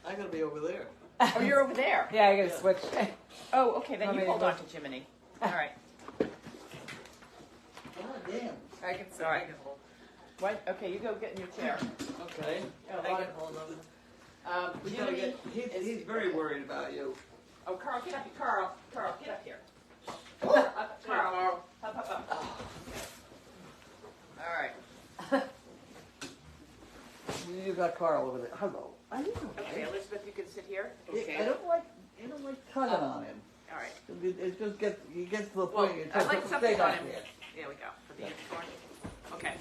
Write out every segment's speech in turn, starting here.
I'm gonna be over there. Oh, you're over there. Yeah, I gotta switch. Oh, okay, then you hold on to Jiminy. All right. God damn. I can sit. All right. What? Okay, you go get in your chair. Okay. I can hold them. We gotta Jiminy. he's very worried about you. Oh, Carl, get up here. Carl, get up here. Oh. Up, Carl. Up. All right. You got Carl over there. Hello. Are you Okay, Elizabeth, you can sit here. I don't like tugging on him. All right. It just gets to the Well, point. You I'd like something stay on back him. there. There we go, for the unicorn. Okay.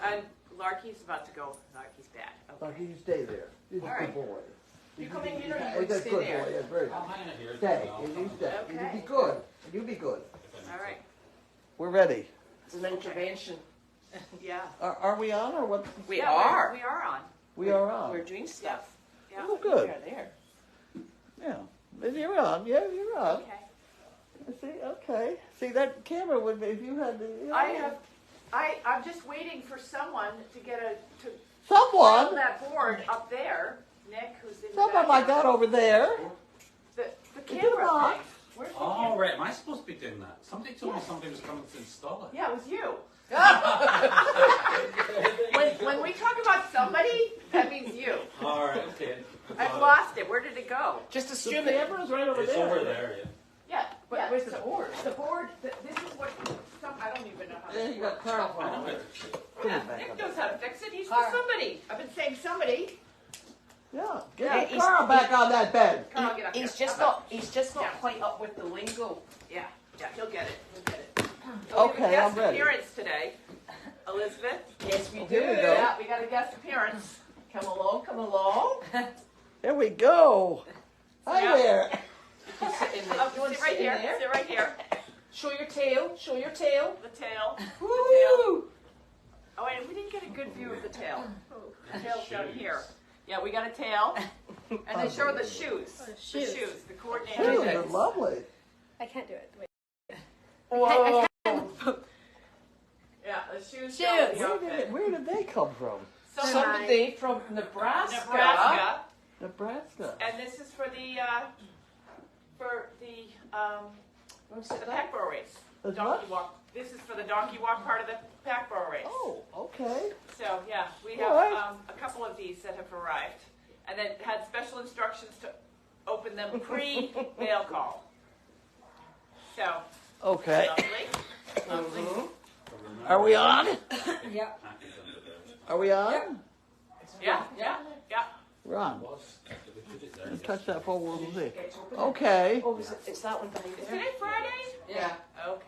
And Larky's about to go. Larky's bad. Now, Okay. you stay there. He's a All right. good boy. You come in here or Oh, you that's stay good there? boy. That's very I'm good. hanging it here. Stay. I'll- You stay. Okay. You be good. You be good. All right. We're ready. It's an intervention. Yeah. Are we on or what? We Yeah, are. We are on. We are on. We're doing stuff. Yeah. Oh, good. We are there. Yeah. You're on. Yeah, you're on. Okay. See, okay. See, that camera would be, if you had the... You know, I'm just waiting for someone to get to Someone! on that board up there. Nick, who's in the Someone I got over there. The Into the camera box. thing. Where's the Oh, camera? right. Am I supposed to be doing that? Somebody told me somebody was coming to install it. Yeah, it was you. when we talk about somebody, that means you. All right. Okay. I've lost it. Where did it go? Just The assume it. camera's right over It's there. over there, yeah. Yeah. But yeah. where's the board? The board. This is what. I don't even know how. Yeah, this you got works. Carl I know on. it. Put Yeah, it back Nick up. knows how to fix it. He's Carl. the somebody. I've been saying somebody. Yeah. Yeah, Get he's- Carl back on that bed. Carl, get up He's here. just How not. He's just not Yeah. quite up with the lingo. Yeah, he'll get it. He'll get it. Okay, we have a I'm guest ready. appearance today. Elizabeth. Yes, we Oh, do. here we go. Yeah, we got a guest appearance. Come along. Come along. There we go. Hi Yeah. there. You sit in the. You want Sit to right sit in here. there? Sit right here. Show your tail. Show your tail. The tail. Woo! Oh, wait, we didn't get a good view of the tail. The tail's down here. Yeah, we got a tail. And they show the shoes. The shoes. the coordinated Shoes shoes. are lovely. I can't do it. Wait. Whoa. Yeah, the shoes. Shoes. go with the outfit. Where did they come from? Somebody from Nebraska. Nebraska. Nebraska. And this is for the pack burro race. That's Donkey what? walk. This is for the donkey walk part of the pack burro race. Oh, okay. So yeah, we have All right. a couple of these that have arrived, and then had special instructions to open them pre-mail call. So Okay. lovely. Are we on? Yeah. Are we on? Yep. Yeah, yeah. We're on. There. Let's touch that forward a little bit. Okay. Oh, it's that one behind Is there. today Friday? Yeah. Okay.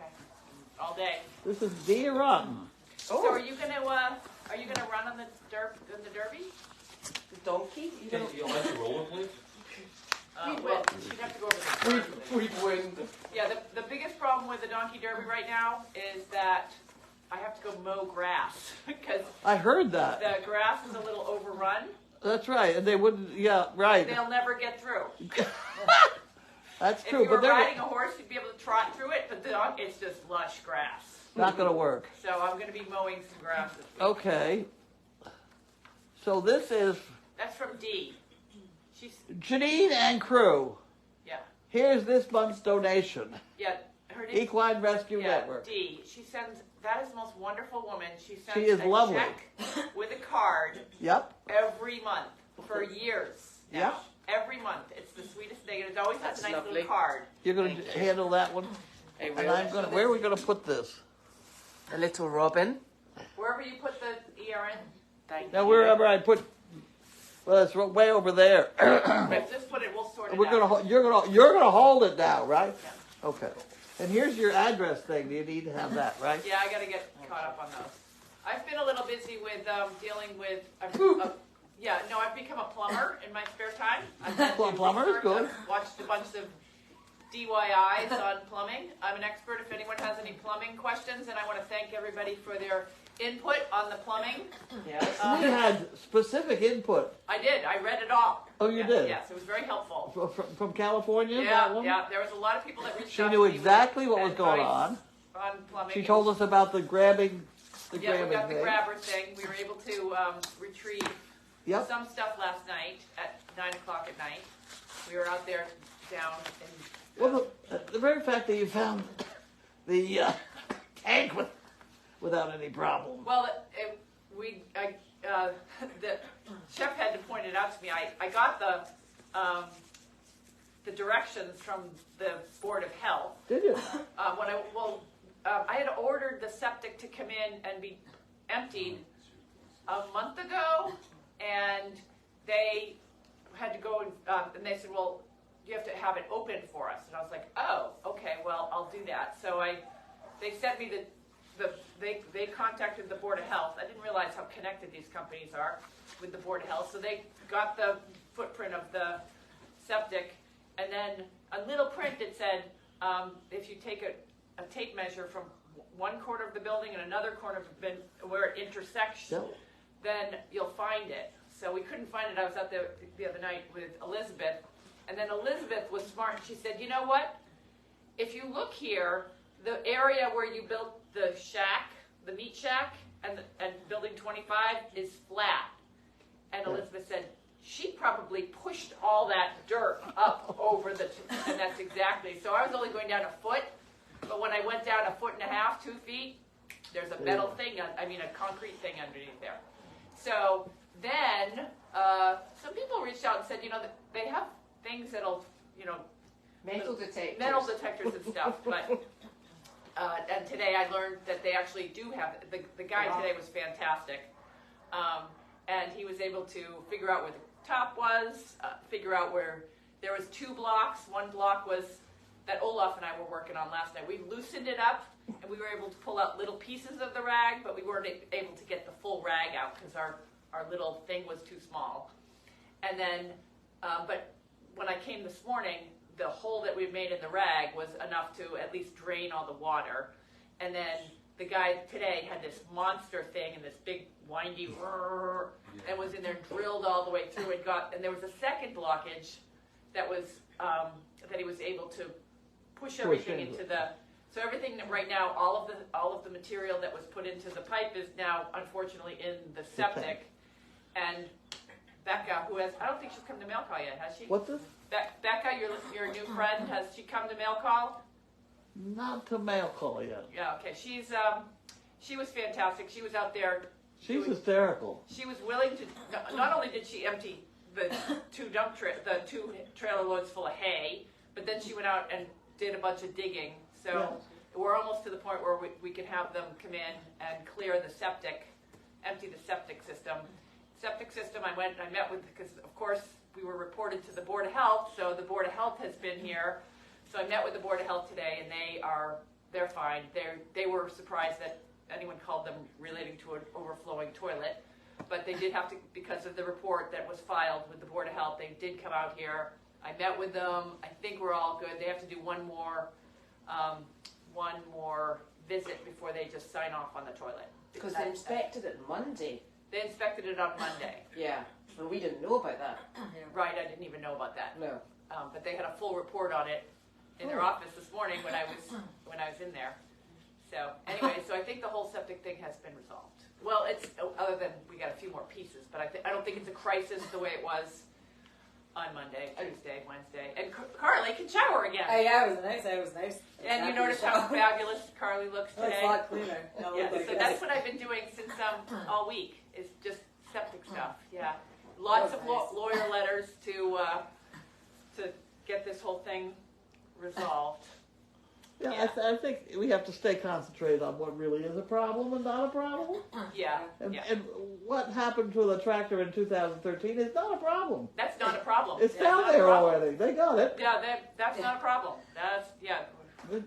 All day. This is Deer Run. So are you gonna run on the derby? The donkey. You Can don't. you let you roll it, please? Well, you'd have to go over the We'd win. Yeah, the biggest problem with the donkey derby right now is that I have to go mow grass because I heard that. the grass is a little overrun. That's right. And they wouldn't, yeah, right. They'll never get through. That's If true. you were But they're riding a horse, you'd be able to trot through it, but it's just lush grass. not going to work. So I'm going to be mowing some grass this week. Okay. So this is That's from Dee. She's, Janine and crew. yeah, Here's this month's donation. yeah. Her name Equine Rescue yeah, Network. Dee. She sends, that is the most wonderful woman. She sends She is a lovely. check with a card Yep. every month for years now. Yep. Every month. It's the sweetest thing. And it always has That's a nice lovely. little card. You're going Thank to you. handle that one? I And will. I'm going to, where are we going to put this? A little robin. Wherever you put the ERN, Thank Now, you. wherever I put, well, it's way over there. we'll just put it, we'll sort it We're out. gonna, you're gonna hold it now, right? Okay. And here's your address thing. You need to have that, right? Yeah, I got to get caught up on those. I've been a little busy with dealing with. I've become a plumber in my spare time. I've been to Plumber is research. good. I've watched a bunch of DIYs on plumbing. I'm an expert. If anyone has any plumbing questions, and I want to thank everybody for their input on the plumbing. Yes. We had specific input I did. I read it all. Oh, you Yeah, did? Yes, it was very helpful. from California. Yeah, that one? yeah. There was a lot of people that reached She out knew to me with exactly what was going advice on. on plumbing. She told us about the grabbing, Yeah, we got the thing. grabber thing. We were able to retrieve Yep. some stuff last night at 9 o'clock at night. We were out there down in. Well, the very fact that you found the tank without any problem. Well, the chef had to point it out to me. I got the directions from the Board of Health. Did you? I had ordered the septic to come in and be emptied a month ago, and they had to go and they said, well, you have to have it open for us. And I was like, oh, okay, well, I'll do that. So they sent me they contacted the Board of Health. I didn't realize how connected these companies are with the Board of Health. So they got the footprint of the septic, and then a little print that said, if you take a tape measure from one corner of the building and another corner of the building where it intersects, then you'll find it. So we couldn't find it. I was out there the other night with Elizabeth, and then Elizabeth was smart. She said, you know what? If you look here, the area where you built the shack, the meat shack, and building 25 is flat. And Elizabeth said, she probably pushed all that dirt up over and that's exactly. So I was only going down a foot, but when I went down a foot and a half, 2 feet, there's a metal thing, a concrete thing underneath there. So then some people reached out and said, that they have things that'll, Metal detectors. Metal detectors and stuff, but and today I learned that they actually do have, the guy today was fantastic, and he was able to figure out where the top was, figure out where there was 2 blocks. One block was that Olaf and I were working on last night. We loosened it up, and we were able to pull out little pieces of the rag, but we weren't able to get the full rag out because our little thing was too small. And then, but when I came this morning, the hole that we made in the rag was enough to at least drain all the water. And then the guy today had this monster thing and this big windy and was in there drilled all the way through and there was a second blockage that was that he was able to push everything into so everything that right now, all of the material that was put into the pipe is now unfortunately in the septic. And Becca, I don't think she's come to mail call yet, has she? What's this? Becca, your new friend, has she come to mail call? Not to mail call yet. Yeah, okay. She was fantastic. She was out there. She's hysterical. She was willing to. Not only did she empty the 2 trailer loads full of hay, but then she went out and did a bunch of digging. So we're almost to the point where we can have them come in and clear the septic, empty the septic system. I went and I met with, because of course we were reported to the Board of Health, so the Board of Health has been here. So I met with the Board of Health today, and they're fine. They were surprised that anyone called them relating to an overflowing toilet, but they did have to, because of the report that was filed with the Board of Health, they did come out here. I met with them. I think we're all good. They have to do one more visit before they just sign off on the toilet. Because they inspected it Monday. They inspected it on Monday. Yeah, and we didn't know about that. Right, I didn't even know about that. No. But they had a full report on it in their office this morning when I was in there. So anyway, so I think the whole septic thing has been resolved. Well, it's other than we got a few more pieces, but I don't think it's a crisis the way it was on Monday, Tuesday, Wednesday. And Carly can shower again. Yeah, it was nice. And you notice how fabulous Carly looks It's today? a lot cleaner. Yeah, so that's what I've been doing since all week, is just septic stuff. Yeah, lots of lawyer letters to get this whole thing resolved. Yeah, I think we have to stay concentrated on what really is a problem and not a problem. Yeah, And yeah. what happened to the tractor in 2013 is not a problem. That's not a problem. It's That's down not a there problem. already. They got it. Yeah, that's not a problem. That's, yeah, This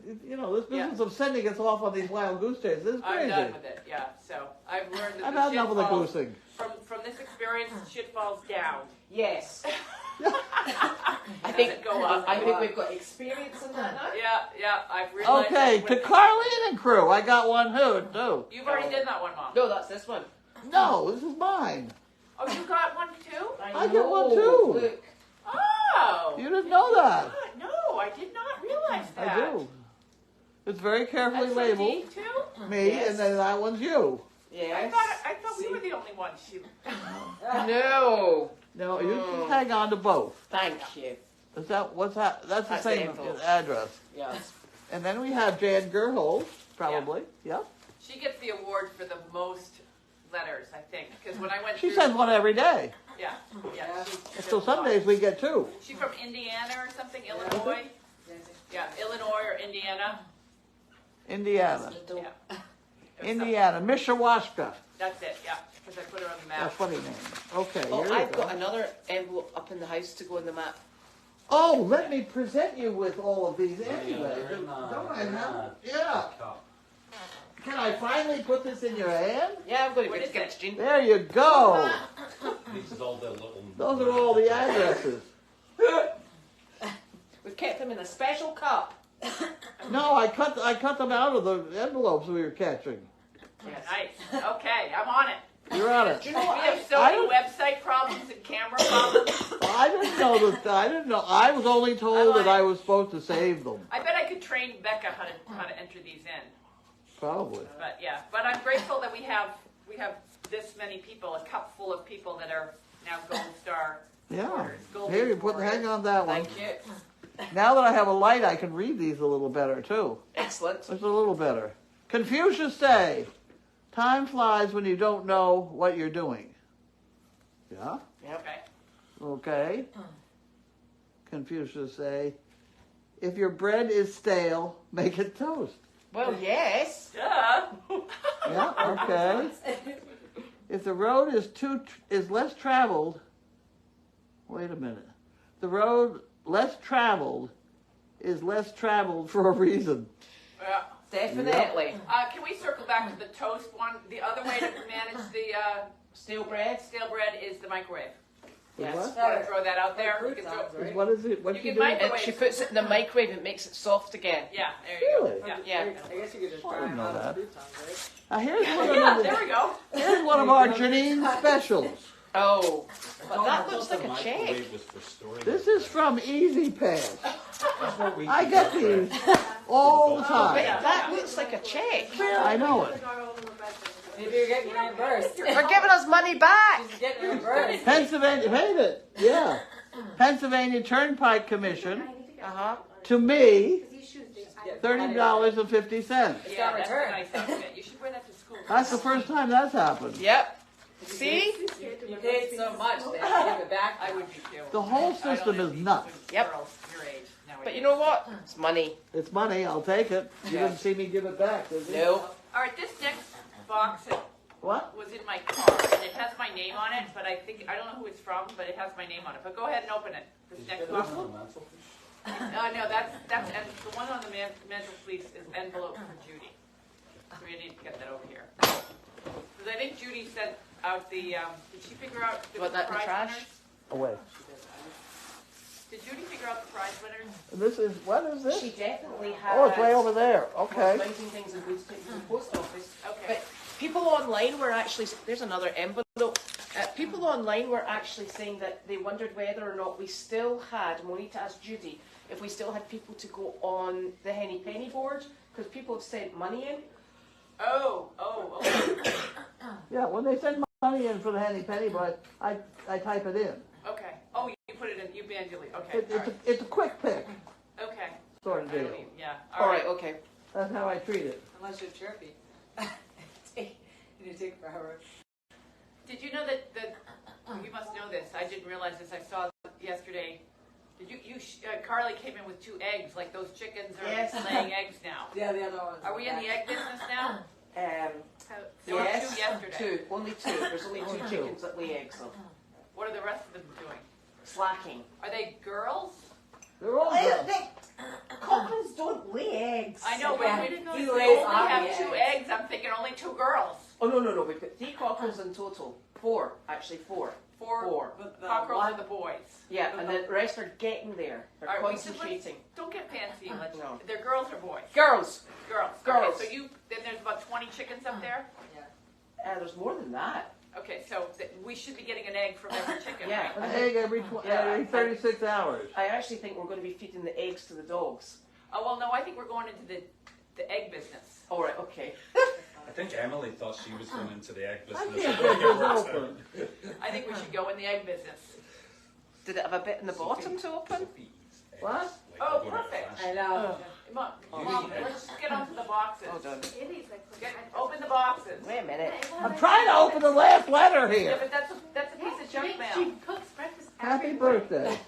business of sending us off on these wild goose chases is I'm crazy. done with it. Yeah, so I've learned that I've the had shit enough of the falls, goosing. from this experience, shit falls down. Yes. I think go up. I think we've got experience in that now. Yeah, I've realized. Okay, that to when- Carlene and crew, I got one too. You've already done that one, Mom. No, that's this one. No, this is mine. Oh, you got one too? I get one too. Look. Oh. You didn't know that. God, no, I did not realize that. I do. It's very carefully That's labeled. Dean too? Me, Yes. and then that one's you. Yes. I thought we were the only ones. No. No, you just hang on to both. Thank you. Is that what's that? That's the That's the same envelope. address. Yes. And then we have Jan Gerhold, probably. Yep. She gets the award for the most letters, I think, because when I went She through, sends one every day. yeah. She So some days we get two. She's from Indiana or something, Illinois. Yeah, Illinois or Indiana. Indiana. Yeah. Indiana. Mishawashka. That's it. Yeah, because I put her on the map. That's funny name. Okay, Oh, here we I've go. got another envelope up in the house to go in the map. Oh, let me present you with all of these anyway. they're in, Don't I they're in have? a Yeah. cup. Can I finally put this in your hand? Yeah, I'm going to What go is to give it? it to Jean. There you go. These is all the little. Those are all the addresses. We've kept them in a special cup. No, I cut them out of the envelopes we were catching. Yes. Nice. Okay, I'm on it. You're on it. Do you know We what have so I many don't- website problems and camera problems. I didn't know that. I didn't know. I was only told that I was supposed to save them. I bet I could train Becca how to enter these in. Probably. But yeah, but I'm grateful that we have this many people, a cup full of people that are now Gold Star Yeah. supporters. Goldy Here, you put supporters. hang on that one. Thank you. Now that I have a light, I can read these a little better too. Excellent. Just a little better. Confucius say, "Time flies when you don't know what you're doing." Yeah. Yep. Okay. Okay. Confucius say, "If your bread is stale, make it toast." Well, yes. Duh. Yeah. Okay. If the road is less traveled, wait a minute. The road less traveled is less traveled for a reason. Yeah. Definitely. Can we circle back to the toast one? The other way to manage the Stale bread. stale bread is the microwave. Yes. What? Want to throw that out there? You can throw, What is it? What You you can do? microwave- And she puts it in the microwave and makes it soft again. yeah, there you go. Really? Yeah. Yeah. I guess you could just Oh, I try didn't know it that. on 2 times, right? Now here's one Yeah, of there we go. here's one of our Janine specials. Oh, but Oh, that I looks thought like the a check. microwave was for storing This it. is from Easy Pass. That's what we I do. get these all the But time. that looks like a check. I know it. Maybe you're getting reimbursed. They're giving us money back. She's getting reimbursed. Pennsylvania paid it. Yeah. Pennsylvania Turnpike Commission Uh-huh. to me Yeah. $30.50. It's Yeah, got that's a returned. nice outfit. You should wear that to school. That's the first time that's happened. Yep. See? You paid so much, they have to give it back. I would be too. The whole system is nuts. Yep. Girls your age nowadays. But you know what? It's money. It's money. I'll take it. You Yeah. didn't see me give it back, did you? No. All right, this next box What? was in my car, and it has my name on it, but I don't know who it's from, but it has my name on it. But go ahead and open it. This next box. On the mantelpiece? No, that's and the one on the mantelpiece is envelope for Judy. So we need to get that over here. Because I think Judy sent out the. Did she figure out the Want that in the prize trash? winners? Away. Did Judy figure out the prize winners? This is, what is She this? definitely has. Oh, it's way over there. Okay. Finding things and goods taken to the post office. Okay. But people online were actually, there's another envelope. People online were actually saying that they wondered whether or not we still had, and we'll need to ask Judy, if we still had people to go on the Henny Penny board, because people have sent money in. Oh. Yeah, when they send money in for the Henny Penny, but I type it in. Okay. Oh, you put it in. You manually. Okay. It's, all a, right. it's a quick pick Okay. sort of I don't deal. even- Yeah. All right, okay. That's how I treat it. Unless you're chirpy. You take forever. Did you know that you must know this? I didn't realize this. I saw yesterday. Did Carly came in with 2 eggs, like those chickens are Yes. laying eggs now. Yeah, the other one. Are we in the egg business now? There were Yes, 2 yesterday. 2. Only 2. There's only 2 chickens that lay eggs, so. What are the rest of them doing? Slacking. Are they girls? They're all good. Cockles don't lay eggs. I know, but Yeah, we didn't know he if we lays only on have the 2 eggs. eggs. I'm thinking only 2 girls. Oh, no. We've got 3 cockles in total. 4, actually 4. 4 But the cockerels one- are the boys. Yeah, and the rest are getting there. They're All right, well, concentrating. Don't get fancy. Let's, No. They're girls or boys? Girls! Girls. Girls. Okay, so then there's about 20 chickens up there? There's more than that. Okay, so we should be getting an egg from every chicken, Yeah. right? An egg every, every 36 hours. I actually think we're going to be feeding the eggs to the dogs. Oh, well, no, I think we're going into the egg business. All right, okay. I think Emily thought she was going into the egg I business. can't get this open. I think we should go in the egg business. Did it have a bit in the bottom to open? What? Oh, perfect. I know. Mom, let's just get onto the boxes. Hold on. Open the boxes. Wait a minute. I'm trying to open the last letter Yeah, here. but that's a piece of junk mail. She cooks breakfast Happy every morning. birthday.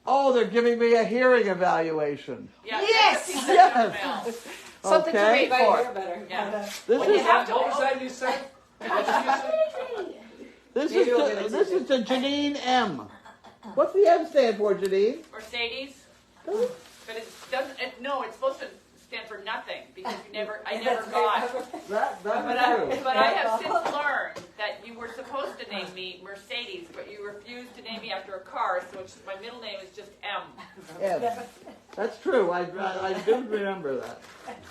Oh, they're giving me a hearing evaluation. Yeah, Yes! that's a piece of Yes! junk mail. Something to Okay. wait Right, for. you're better. Yeah. This When you is have to What was open, that you said? What did you say? this Maybe is we'll to, get it this is to Janine M. What's the M stand for, Janine? Mercedes, but it doesn't. No, it's supposed to stand for nothing because I never got. That's But true. I have since learned that you were supposed to name me Mercedes, but you refused to name me after a car, so my middle name is just M. M. That's true. I do remember that.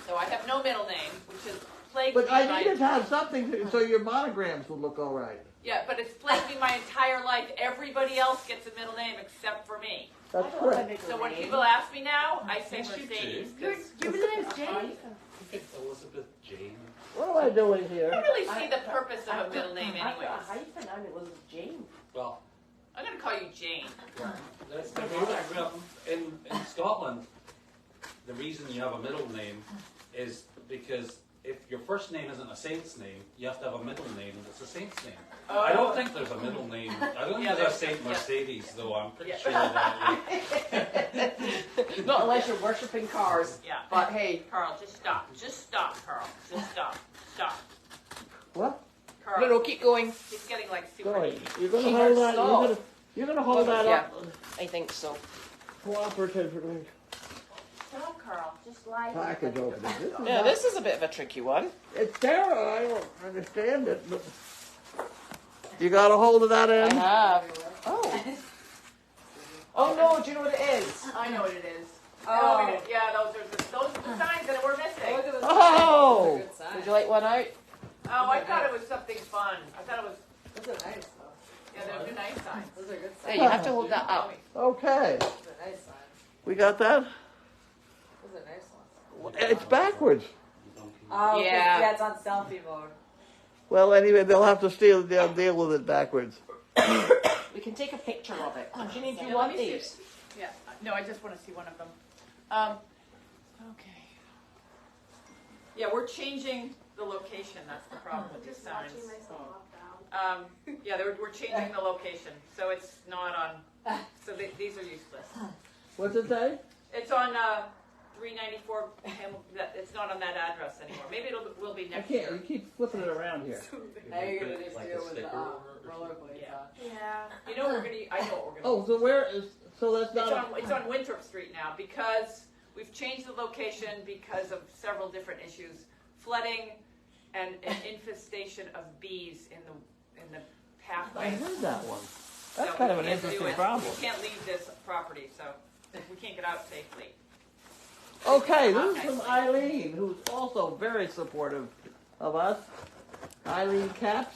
So I have no middle name, which is plagued But me. I needed to have something so your monograms would look all right. Yeah, but it's plagued me my entire life. Everybody else gets a middle name except for me. That's correct. So when people ask me now, I say Mercedes. Your middle name's Jane? Elizabeth Jane. What am I doing I here? don't really see the purpose of a middle name I've got anyways. a hyphen and it was Jane. Well, I'm going to call you Jane. that's in Scotland, the reason you have a middle name is because if your first name isn't a saint's name, you have to have a middle name that's a saint's name. I don't think there's a middle name. I don't Yeah, think there's a there's- Saint Mercedes, though. I'm pretty Yeah. sure that. Not unless you're worshipping cars. Yeah. But hey, Carl, just stop. Just stop, Carl. Just stop. Stop. What? Carl, no, keep going. he's getting like super Going. heated. You're gonna Keep hold her that. soft. You're gonna hold that Yeah. up I think so. cooperatively. Stop, Carl. Just lie. Package opening. This is Yeah, not- this is a bit of a tricky one. It's Sarah. I don't understand it, but you got a hold of that I end. have. Oh. Oh no, do you know what it is? I know what it is. Oh. Yeah, those are the signs that we're missing. Look at the Oh! Good sign. Would you like one out? Oh, I thought it was something fun. I thought it was, Those are nice though. yeah, they're nice signs. Those are good Yeah, signs. you have to hold that up. Okay. Those are nice signs. We got that? Those are nice ones. It's backwards. Oh, 'cause, Yeah. yeah, it's on selfie mode. Well, anyway, they'll have to they'll deal with it backwards. We can take a picture of it. Janine, do you Yeah, want let me see these? Yeah, no, I just want to see one of them. Okay. Yeah, we're changing the location. That's the problem with these signs. Yeah, we're changing the location, so it's not on. So these are useless. What's it say? It's on 394. It's not on that address anymore. Maybe will be I next can't. You year. keep flipping it around here. Now you're gonna just Like do a it with the sticker or rollerblades Yeah. on. Yeah. You know what we're gonna. I know what we're gonna. Oh, so where is? So that's not. It's on Winthrop Street now because we've changed the location because of several different issues, flooding, and an infestation of bees in the I pathway. heard that one. So That's kind of we an can't do interesting it. problem. We can't leave this property, so we can't get out safely. Okay, this is from Eileen, who's also very supportive of us. Eileen Caps.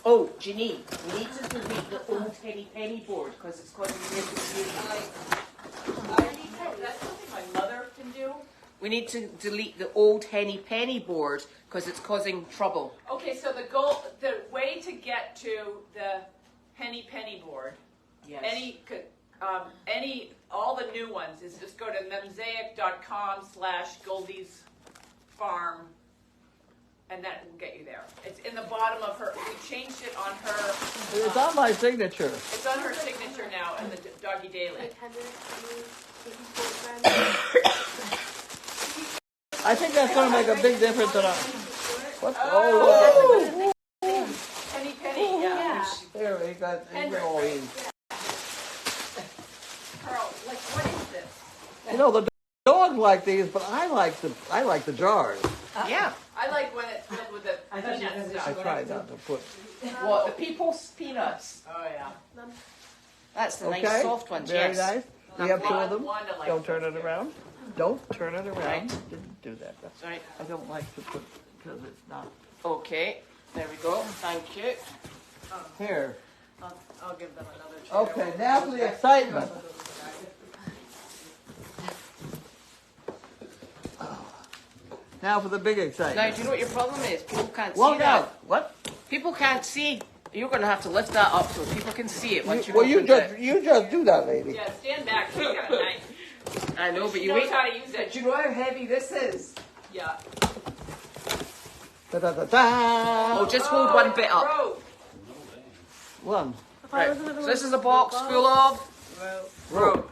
Oh, Janine, we need to delete the old penny board because it's causing real confusion. That's something my mother can do. We need to delete the old penny board because it's causing trouble. Okay, so the way to get to the penny board, Yes. all the new ones is just go to mosaic.com/Goldy's farm, and that will get you there. It's in the bottom of her. We changed it on her. It's on my signature. It's on her signature now in the Doggy Daily. I think that's going to make a big difference in our. What? Oh, Oh, Penny, yeah. there we got. Oh, Carl, like, what is this? you know the dogs like these, but I like the jars. Yeah. I like when it's filled with the I thought you peanut were gonna I stuff. tried not to put. What? The people's peanuts. Oh yeah. That's the Okay. nice soft ones. Very Yes. nice. We have two of them. Wanda likes Don't turn those it too. around. Don't turn it around. Right. Didn't do that. Sorry. I don't like to put because it's not Okay. There we go. Thank you. here. I'll give them another chair. Okay, now for the excitement. Now for the big Now, excitement. do you know what your problem is? People can't see Walk that. out. What? People can't see You're going to have to lift that up so people can see it once you Well, opened it. you just do that, lady. Yeah, stand back. She's got a knife. I know, but She you knows wait. how to use it. Do you know how heavy this is? Yeah. Da, da, da, da. Oh, just hold one bit up. Rope. One. Right. So this is a box full of Rope.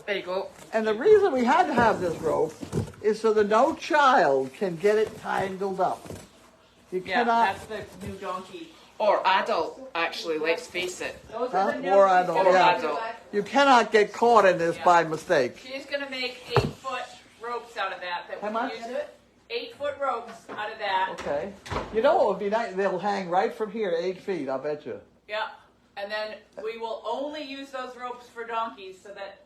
There you go. And the reason we had to have this rope is so that no child can get it tangled up. You Yeah, cannot. that's the new donkey. Or adult, actually, let's face it. Those Huh? are the new. Or adult, Or yeah. adult. You cannot get caught in this Yeah. by mistake. She's gonna make 8-foot ropes out of that. How we much? can use. 8-foot ropes out of that. Okay. You know what would be nice? They'll hang right from here, 8 feet. I bet you. Yeah. And then we will only use those ropes for donkeys so that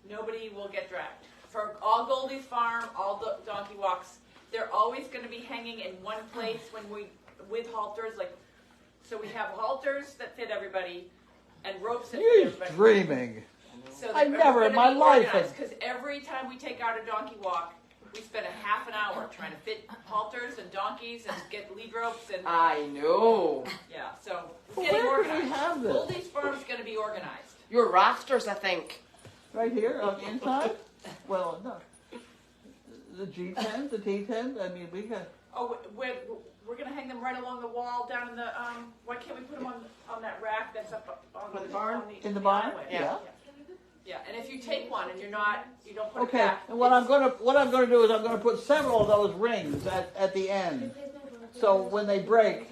nobody will get dragged. For all Goldy's farm, all the donkey walks, they're always going to be hanging in one place when we with halters. Like, so we have halters that fit everybody, and ropes that fit You're everybody. dreaming. So I never in my life have- Because every time we take out a donkey walk, we spend a half an hour trying to fit halters and donkeys and get lead ropes and I know. yeah. So it's Well, getting where do we organized. have this? Goldy's farm's going to be organized. Your rafters, I think. Right here on the inside? Well, no. The G10, the T10. I mean, we got. Oh, we're going to hang them right along the wall down in the why can't we put them on that rack that's up on the barn? In the barn? alleyway? Yeah. Yeah, and if you take one and you don't put it Okay. back. And what I'm gonna do is I'm gonna put several of those rings at the end. So when they break,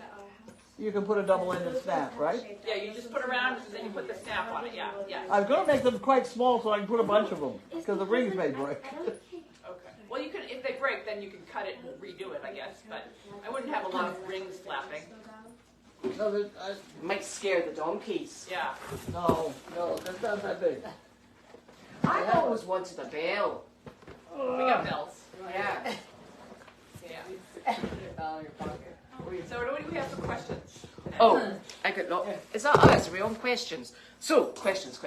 you can put a double-ended snap, right? Yeah, you just put around and then you put the snap on it. Yeah, yeah. I'm gonna make them quite small so I can put a bunch of them because the rings may break. Okay. Well, you can if they break, then you can cut it and redo it, I guess. But I wouldn't have a lot of rings flapping. No, Might scare the donkeys. Yeah. no, that's not that big. I always wanted a bell. We got bells. Yeah. Yeah. So what do we have for questions? Oh, I got no. Is that us? Are we on questions? So, questions.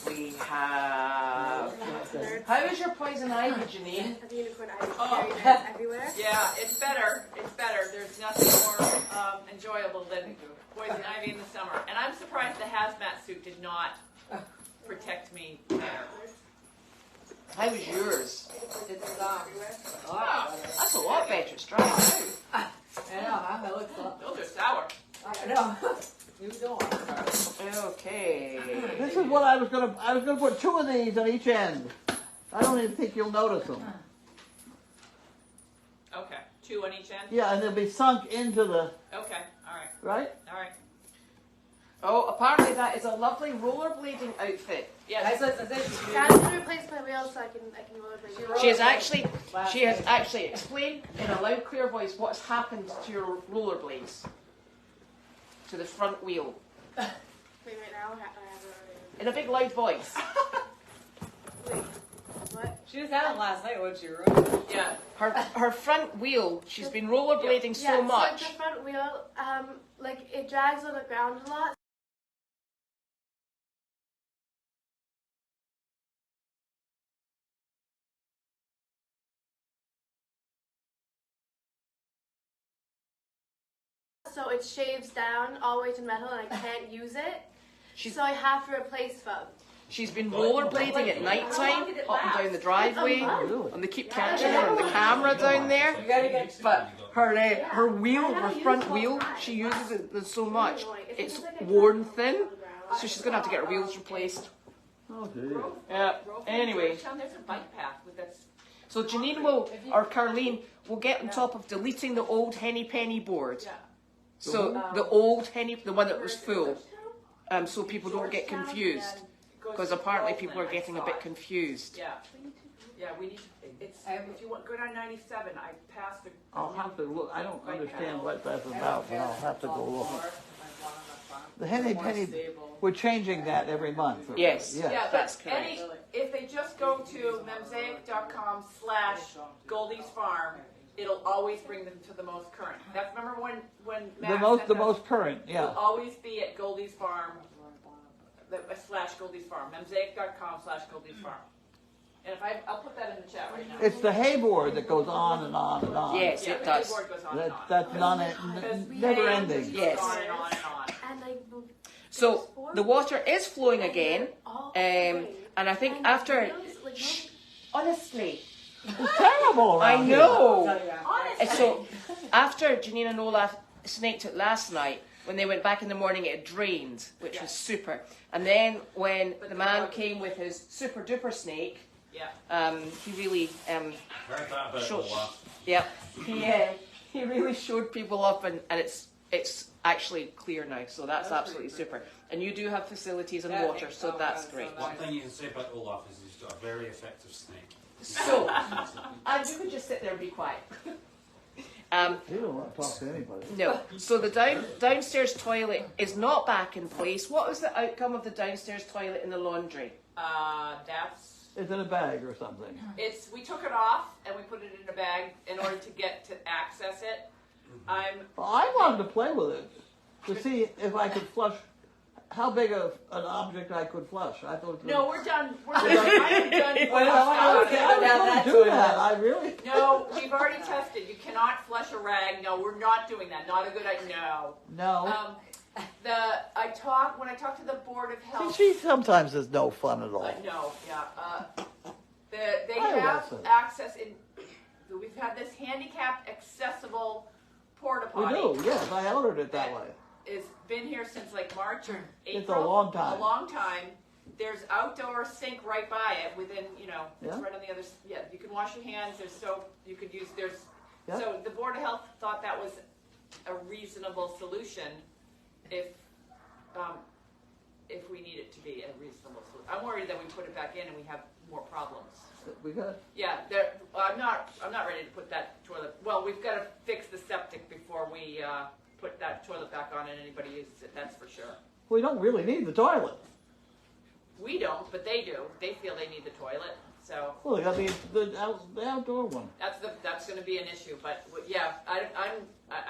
We have. How is your poison ivy, Janine? Have the unicorn ivy Oh. fairy everywhere. Yeah, it's better. It's better. There's nothing more enjoyable than poison ivy in the summer. And I'm surprised the hazmat suit did not protect me better. How was yours? It's Oh, That's a lot better. It's dry out. I know, huh? That looks like. those are sour. I know. You don't. Okay. This is what I was gonna put 2 of these on each end. I don't even think you'll notice them. Okay, 2 on each end. Yeah, and they'll be sunk into the Okay, all right, right. all right. Oh, apparently that is a lovely rollerblading outfit. Yes. That's it. Dad's gonna replace my wheels so I can rollerblade. She has actually explained in a loud, clear voice what's happened to your rollerblades, to the front wheel, Wait, right now I have it already. in a big, loud voice. Wait, what? She was at it last night when she ruined it. Yeah. Her front wheel. She's been rollerblading Yeah, so much. So the front wheel, like it drags on the ground a lot. So it shaves down all the way to metal and I can't use it. So I have to replace them. She's been rollerblading at night time, up and down the driveway, and they keep catching her on the camera down there. You gotta get. But her wheel, her front wheel, she uses it so much, it's worn thin, so she's gonna have to get her wheels replaced. Oh, geez. Yeah. Anyway, There's a bike path with that. so Janine or Carlene will get on top of deleting the old Henny Penny board. Yeah. So the old Henny, the one that was full, so people don't get confused. Because apparently people are getting a bit confused. Yeah. Yeah, we need. It's if you want go down 97. I passed the. I'll have to look. I don't understand what that's about, but I'll have to go look. The Henny Penny, we're changing that every month. Yes. Yeah. Yeah, That's but if they just go to memsaic.com/Goldy's Farm, it'll always bring them to the most current. That's remember when Matt The most current. Yeah. It'll always be at Goldy's Farm. /Goldy's Farm. Memsaic.com/Goldy's Farm. And if I'll put that in the chat right now. It's the hay board that goes on and on and on. Yes, Yeah, it the does. keyboard goes on and on. That's never ending. Yes. On and on and on. And like, So the water is flowing again, and I think after, honestly, It's terrible I around here. know. Tell you after. And so after Janine and Olaf snaked it last night, when they went back in the morning, it drained, which was super. And then when the man came with his super duper snake, Yeah. he really Heard that about Sure. Olaf. Yep. He really showed people up, and it's actually clear now, so that's absolutely super. And you do have facilities and Yeah, water, so oh, that's that's so great. nice. One thing you can say about Olaf is he's got a very effective snake. So, and you could just sit there and be quiet. You don't want to talk to anybody. No. So the downstairs toilet is not back in place. What was the outcome of the downstairs toilet in the laundry? That's It's in a bag or something. we took it off and we put it in a bag in order to get to access it. Well, I wanted to play with it to see if I could flush, how big of an object I could flush. I thought. No, we're done. We're done. I'm done. Well, I was down going that to do toilet. that. I really. No, we've already tested. You cannot flush a rag. No, we're not doing that. Not a good idea. No. No. When I talked to the Board of Health. She sometimes is no fun at all. No, yeah. They I have wasn't. access in. We've had this handicapped accessible porta We potty. do. Yes, I ordered it that way. It's been here since like March or April. It's a long time. A long time. There's outdoor sink right by it. Within, it's Yeah. right on the other. Yeah, you can wash your hands. There's soap. You could use. Yeah. So the Board of Health thought that was a reasonable solution. If we need it to be a reasonable solution. I'm worried that we put it back in and we have more problems. We got. Yeah, I'm not ready to put that toilet. Well, we've got to fix the septic before we put that toilet back on and anybody uses it. That's for sure. We don't really need the toilet. We don't, but they do. They feel they need the toilet, so Well, they got the outdoor one. that's going to be an issue. But yeah, I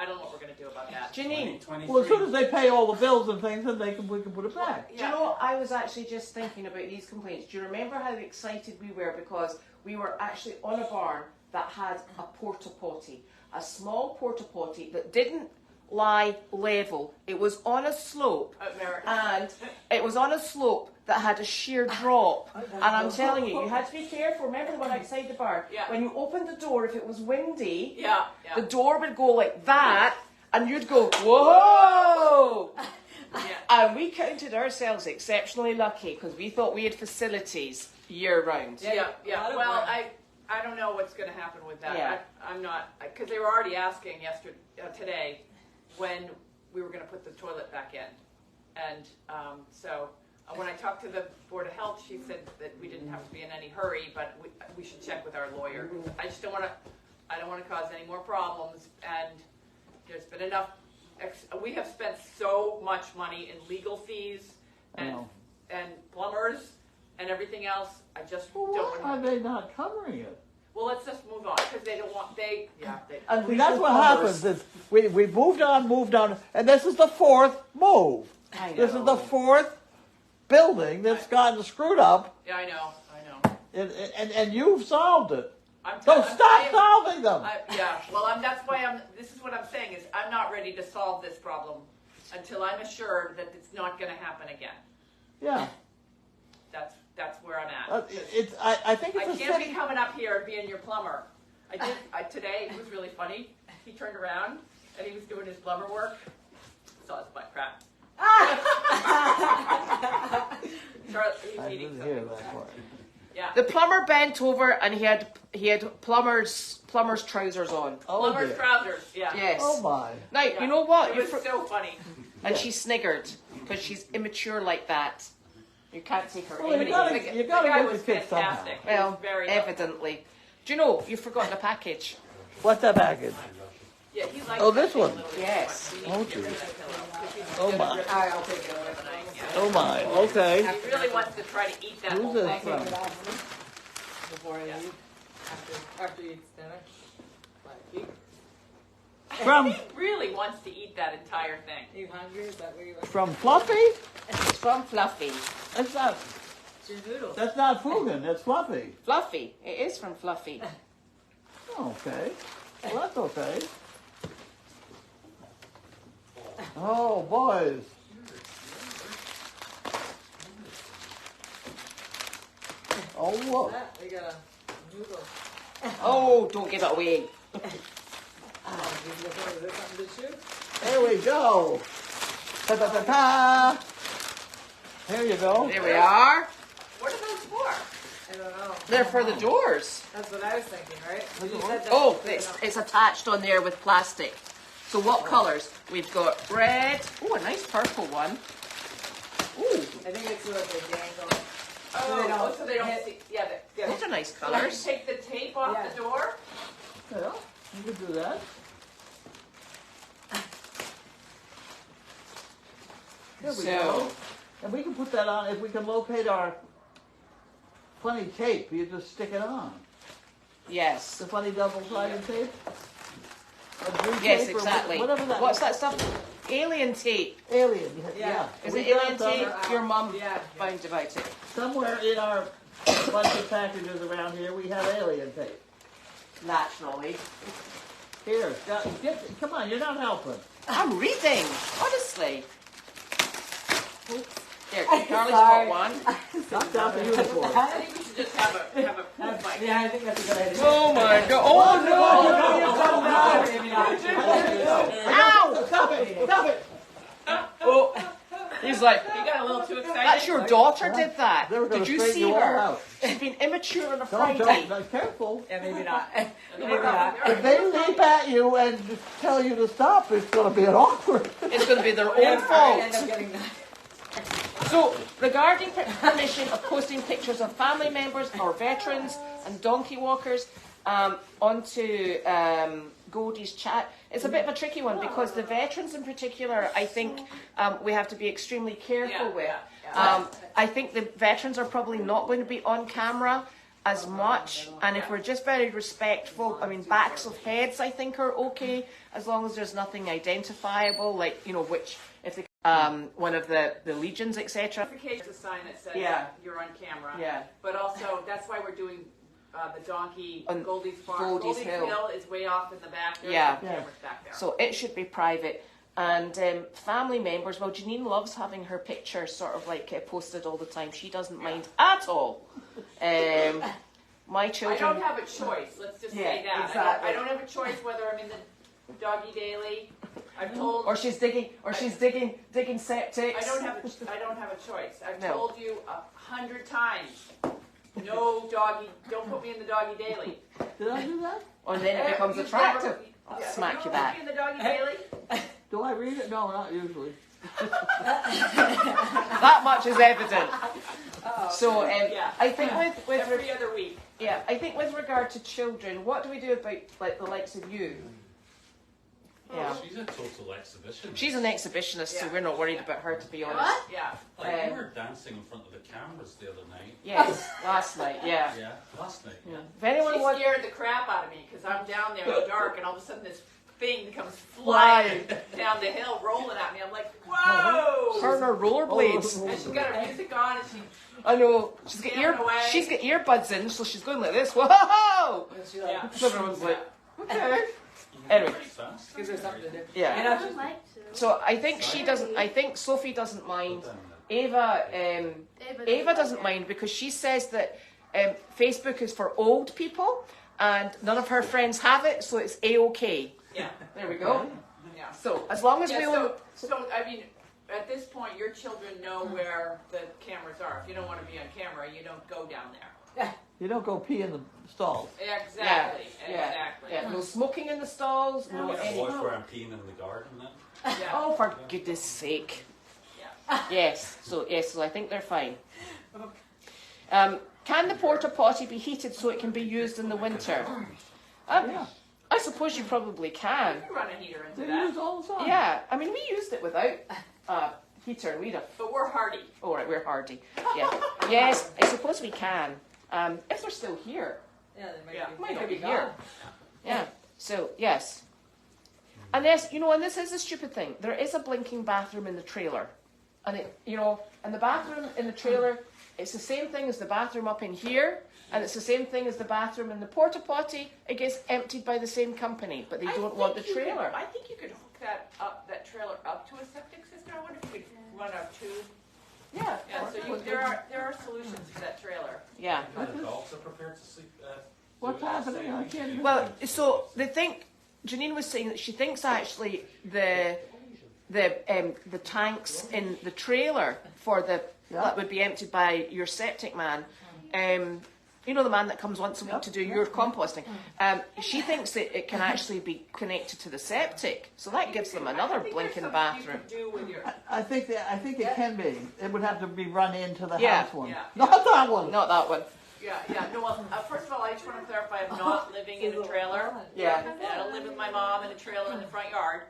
don't know what we're going to do about that. Janine, 23. Well, as soon as they pay all the bills and things, then we can put it back. do you know what? I was actually just thinking about these complaints. Do you remember how excited we were because we were actually on a barn that had a porta potty, a small porta potty that didn't lie level. It was on a slope, and it was on a slope that had a sheer drop. And I'm telling you, you had to be careful. Remember the one outside the barn? Yeah. When you opened the door, if it was windy, Yeah, the door would go like that, and you'd go, whoa! yeah. And we counted ourselves exceptionally lucky because we thought we had facilities year round. Yeah. a lot of Well, work. I don't know what's going to happen with that. Yeah. I'm not, because they were already asking today when we were going to put the toilet back in, and so when I talked to the Board of Health, she said that we didn't have to be in any hurry, but we should check with our lawyer. I just don't want to. I don't want to cause any more problems, and there's been enough. We have spent so much money in legal fees I know. and plumbers and everything else. I just Well, don't why are want. they not covering it? Well, let's just move on because they don't want. They. And See, that's what happens. Is we moved on, and this is the fourth move. I This is know. the fourth building that's gotten screwed up, Yeah, I know. and you've solved it. So I'm- stop solving them. That's why this is what I'm saying is I'm not ready to solve this problem until I'm assured that it's not going to happen again. Yeah, That's where I'm at. I think I it's a can't be city. coming up here and being your plumber. Today it was really funny. He turned around and he was doing his plumber work. Saw his butt crack. Charlotte, he's I eating didn't hear something. that part. Yeah. The plumber bent over and he had plumber's trousers on. Oh Plumber's dear. trousers. Yeah. Yes. Oh my. Now Yeah. you know what? It You was for- so funny. and she sniggered because she's immature like that. You can't take her Well, you anywhere. gotta- The gotta guy get was the kids somehow. fantastic. He Well, was very evidently. Do you know you've forgotten a package? What's that package? Yeah, he likes Oh, that this thing a one? little bit Yes. too much. We Oh, need to get rid geez. of that pillow, 'cause he's Oh, gonna my. rip it Alright, I'll off take it. overnight, yeah. Oh my. Okay. He really wants to try to eat that Who's whole this thing. from? Take it off before I leave. After you eat dinner. Like, From He really wants to eat that entire thing. you hungry? Is that what you want? Fluffy? It's from Fluffy. It's not. noodles. That's not Fugan, that's Fluffy. Fluffy. It is from Fluffy. Okay. Well, that's okay. Oh, boys. Oh, look. We got a noodle. Oh, don't give it away. Is there something to chew? There we go. Ta-ta-ta-ta. There you go. There we are. What are those for? I don't know. They're for the doors. That's what I was thinking, right? Look You at said what? that- Oh, it's attached on there with plastic. So what colours? We've got red. Oh, a nice purple one. Ooh, I think it's so that they dangle. Oh, so they don't hit- see. Yeah, yeah. those are nice Can you colours. take the tape off Yeah. the door? Yeah, you can do that. There we go. And we can put that on, if we can locate our funny tape, you just stick it on. Yes. The funny double-sided tape? Or green Yes, tape or exactly. Whatever that What's that stuff? Alien tape. Alien, yeah. Yeah. Is We it alien got some tape? Your mum Yeah. found about it. Somewhere in our bunch of packages around here, we have alien tape. Naturally. Here, come on, you're not helping. I'm reading, honestly. There, Carly's Sorry. got one. Knock down the uniform. I think we should just have a proof mic. Yeah, I think that's a good idea. Oh my god. Oh no! Maybe not. Ow! Stop it! Stop it! Oh, he's like, You got a little too excited. that's your daughter did that. They were gonna Did you straighten see you all her? out. She's been immature on a Don't, Friday. don't, careful. Yeah, maybe not. Maybe not. If they leap at you and tell you to stop, it's going to be an awkward. It's going to be their own I end up fault. getting that. So, regarding permission of posting pictures of family members or veterans and donkey walkers onto Goldy's chat, it's a bit of a tricky one because the veterans in particular, I think we have to be extremely careful with. I think the veterans are probably not going to be on camera as much, and if we're just very respectful, I mean, backs of heads I think are okay as long as there's nothing identifiable, like, you know, which if they one of the legions, etc. There's a sign that says Yeah. you're on camera. Yeah. But also, that's why we're doing the donkey, On Goldy's farm. Goldy's Hill. Is way off in the back. There's Yeah. some cameras back there. So it should be private. And family members, well, Janine loves having her picture sort of like posted all the time. She doesn't mind at all. My I children. don't have a choice. Let's just say Yeah, that. exactly. I don't have a choice whether I'm in the doggy daily. I've told. Or she's digging septic. I don't have a choice. I've No. told you 100 times. No doggy. Don't put me in the doggy daily. Did I do that? And then it becomes You've attractive. never- I'll yeah, smack you don't back. put me in the doggy daily. Do I read it? No, not usually. That much is evident. So Yeah. I think with Every other week. yeah, I think with regard to children, what do we do about like the likes of you? Yeah. Oh, she's a total exhibitionist. She's an exhibitionist, so Yeah. we're not worried about her, to be honest. What? Yeah. Like, you Um, were dancing in front of the cameras the other night. Yes, last night, yeah. Yeah, last night. Yeah. If anyone She wants, scared the crap out of me because I'm down there in the dark and all of a sudden this thing comes flying down the hill, rolling at me. I'm like, whoa! her and her rollerblades. Oh, And she's got her music on and she, I know she's got Scaring away. she's got earbuds in, so she's going like this. Whoa! And she yeah. So everyone's like, okay. Anyway, Pretty fast. gives her something to do. yeah. And I after, would like to. So I think she doesn't. I think Sophie doesn't mind. Well done. Ava doesn't mind because she says that Facebook is for old people and none of her friends have it, so it's a-okay. Yeah. There we go. Yeah. So as long as we Yeah, only, so I mean, at this point, your children know where the cameras are. If you don't want to be on camera, you don't go down there. You don't go pee in the stalls. Exactly. yeah, Exactly. yeah, no smoking in the stalls, no You get a any. voice where I'm peeing in the garden then. Yeah. Oh, for goodness sake. Yeah. Yes. So I think they're fine. Can the porta potty be heated so it can be used in the winter? Yeah. I suppose you probably can. You can run a heater into They that. use all the time. Yeah, I mean, we used it without heater, and we'd have. But we're hardy. Oh, right, we're hardy. Yeah. Yes, I suppose we can. If they're still here. yeah, they Yeah. Might they not could be be here. gone. Yeah. So, yes. And this, and this is a stupid thing. There is a blinking bathroom in the trailer. and and the bathroom in the trailer, it's the same thing as the bathroom up in here, and it's the same thing as the bathroom in the porta potty. It gets emptied by the same company, but they don't want the trailer. I think you could hook that trailer up to a septic system. I wonder if you could run a tube. Yeah. Yeah, so there are solutions for that trailer. Yeah. The dogs are prepared to sleep. What's happening? I can't hear. Well, so they think Janine was saying that she thinks actually the tanks in the trailer for that would be emptied by your septic man. The man that comes once a week to do your composting. She thinks that it can actually be connected to the septic, so that gives them another blinking bathroom. I think it can be. It would have to be run into the Yeah. house one. Yeah. Not that one. Not that one. Yeah. No, well, first of all, I just want to clarify, I'm not living in a trailer. Yeah. And I don't live with my mom in a trailer in the front yard.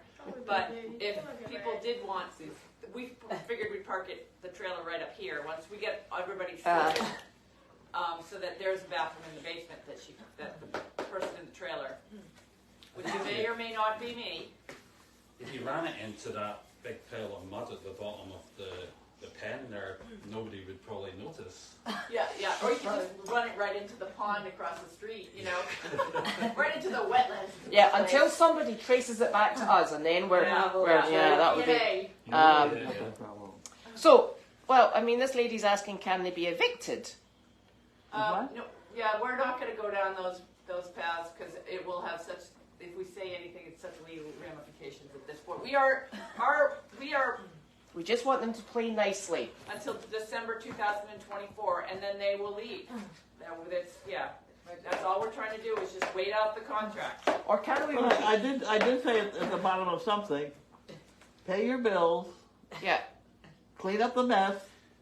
But if people did want, we figured we'd park the trailer right up here once we get everybody sorted. So that there's a bathroom in the basement that the person in the trailer, which may or may not be me. If you ran it into that big pile of mud at the bottom of the pen there, nobody would probably notice. Yeah. Or you can just run it right into the pond across the street, right into the wetlands. Yeah, until somebody traces it back to us, and then that would be. So, this lady's asking, can they be evicted? No, we're not going to go down those paths because it will have such. If we say anything, it's such legal ramifications at this point. We are. We just want them to play nicely until December 2024, and then they will leave. That's all we're trying to do is just wait out the contract. Or can we? But I did say at the bottom of something. Pay your bills. Yeah. Clean up the mess.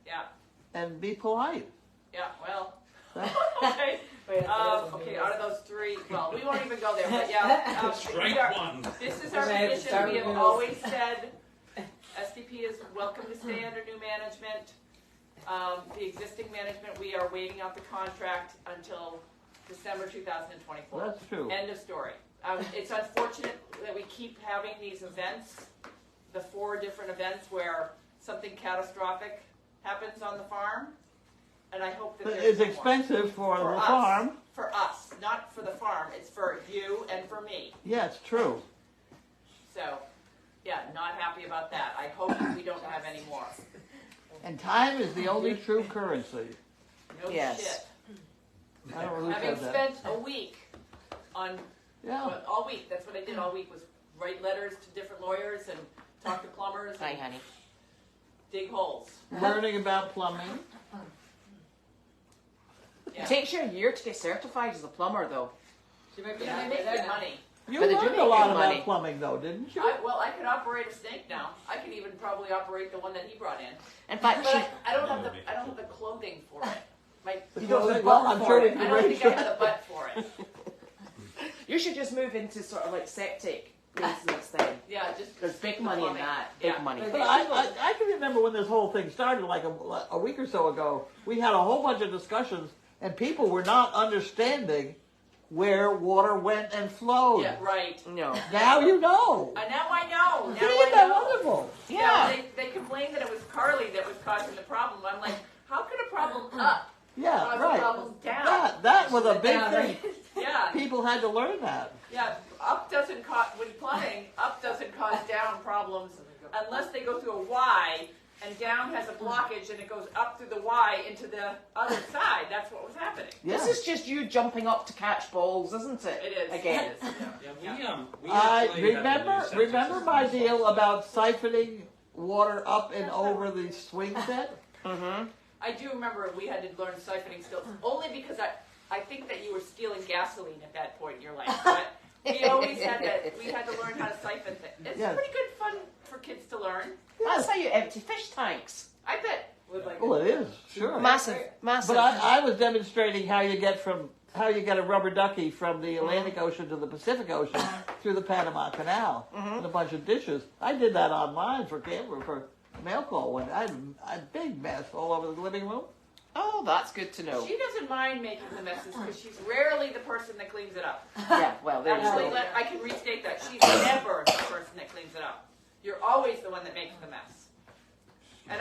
Yeah. And be polite. Yeah. Well. Okay. Okay. Out of those three, well, we won't even go there. But yeah. Strike one. This is our position. We have always said. SDP is welcome to stay under new management. The existing management, we are waiting out the contract until December 2024. That's true. End of story. It's unfortunate that we keep having these events, the 4 different events where something catastrophic happens on the farm, and I hope that it's expensive for the farm. For us, not for the farm. It's for you and for me. Yeah, it's true. So. Yeah, not happy about that. I hope we don't have any more. And time is the only true currency. No yes. shit. I don't know who Having said that. spent a week on, Yeah. all week, that's what I did all week, was write letters to different lawyers and talk to plumbers Hi, and honey. dig holes. Learning about plumbing. Yeah. It takes you a year to get certified as a plumber, though. She might be Yeah, they happy make there good now. money. You But they do learned make a lot good about money. plumbing, though, didn't you? I could operate a snake now. I can even probably operate the one that he brought in. In fact, But I don't have the clothing for it. You don't well, I'm sure we I can don't raise think I have the butt for it. you should just move into sort of like septic maintenance then. Yeah, just There's big money in plumbing. that. Big Yeah. money. But I can remember when this whole thing started, like a week or so ago. We had a whole bunch of discussions, and people were not understanding where water went and flowed. Yeah, right. No. Now you know. Now I know. Now Isn't I that know. wonderful? Yeah. They complained that it was Carly that was causing the problem. I'm like, how could a problem up Yeah, cause a right. problem down? That was a big Down, thing. Yeah, People had to learn that. yeah. Up doesn't cause, when plumbing, up doesn't cause down problems unless they go through a Y, and down has a blockage and it goes up through the Y into the other side. That's what was happening. Yeah. This is just you jumping up to catch balls, isn't it? It is. Again. It is. Yeah, we I actually had a new septic remember system. my deal about siphoning water up and over the swing set. Mm-hmm. I do remember we had to learn siphoning skills, only because I think that you were stealing gasoline at that point in your life. But we always had to learn how to siphon things. It's Yes. pretty good fun for kids to learn. That's how you empty fish tanks. I bet. With like Well, it is sure. Massive, massive. But I was demonstrating how you get a rubber ducky from the Atlantic Ocean to the Pacific Ocean through the Panama Canal with a bunch of dishes. I did that on mine for mail call one. I had a big mess all over the living room. Oh, that's good to know. She doesn't mind making the messes because she's rarely the person that cleans it up. Yeah, well, there you Actually, go. I can restate that. She's never the person that cleans it up. You're always the one that makes the mess. And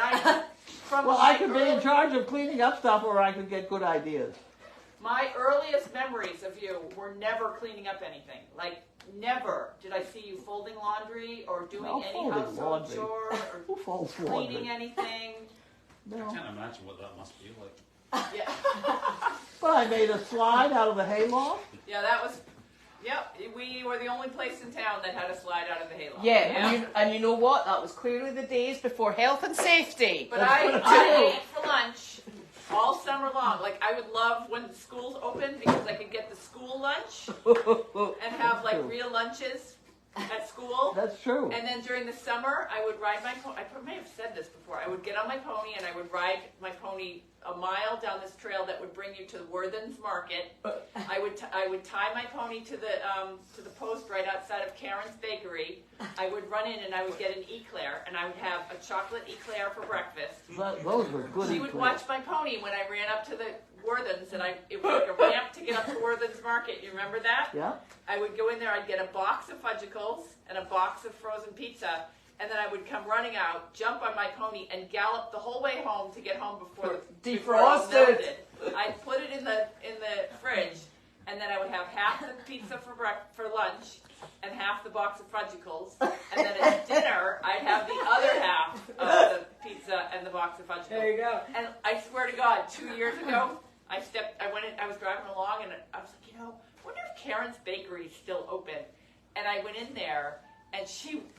from Well, I could be in early- charge of cleaning up stuff, or I could get good ideas. My earliest memories of you were never cleaning up anything. Like, never did I see you folding laundry or doing No any folding household laundry. chore Who or folds cleaning laundry? anything. I No. can't imagine what that must be like. Yeah, But I made a slide out of the hayloft. yeah, that was. Yep, we were the only place in town that had a slide out of the hayloft. Yeah, and you know what? That was clearly the days before health and safety. But I ate for lunch all summer long. Like, I would love when schools opened because I could get the school lunch and have like real lunches at school. That's true. And then during the summer, I would ride my pony. I may have said this before. I would get on my pony and I would ride my pony a mile down this trail that would bring you to Worthen's Market. I would tie my pony to the post right outside of Karen's Bakery. I would run in and I would get an eclair and I would have a chocolate eclair for breakfast. Those were good. She would eclairs. watch my pony when I ran up to the Worthen's, and it was like a ramp to get up to Worthen's Market. You remember that? Yeah. I would go in there, I'd get a box of fudgicles and a box of frozen pizza, and then I would come running out, jump on my pony, and gallop the whole way home to get home before it was Defrosted. melted. I'd put it in the fridge, and then I would have half the pizza for lunch and half the box of fudgicles, and then at dinner I'd have the other half of the pizza and the box of fudgicles. There you go. And I swear to God, 2 years ago, I was driving along and I was like, I wonder if Karen's Bakery is still open. And I went in there and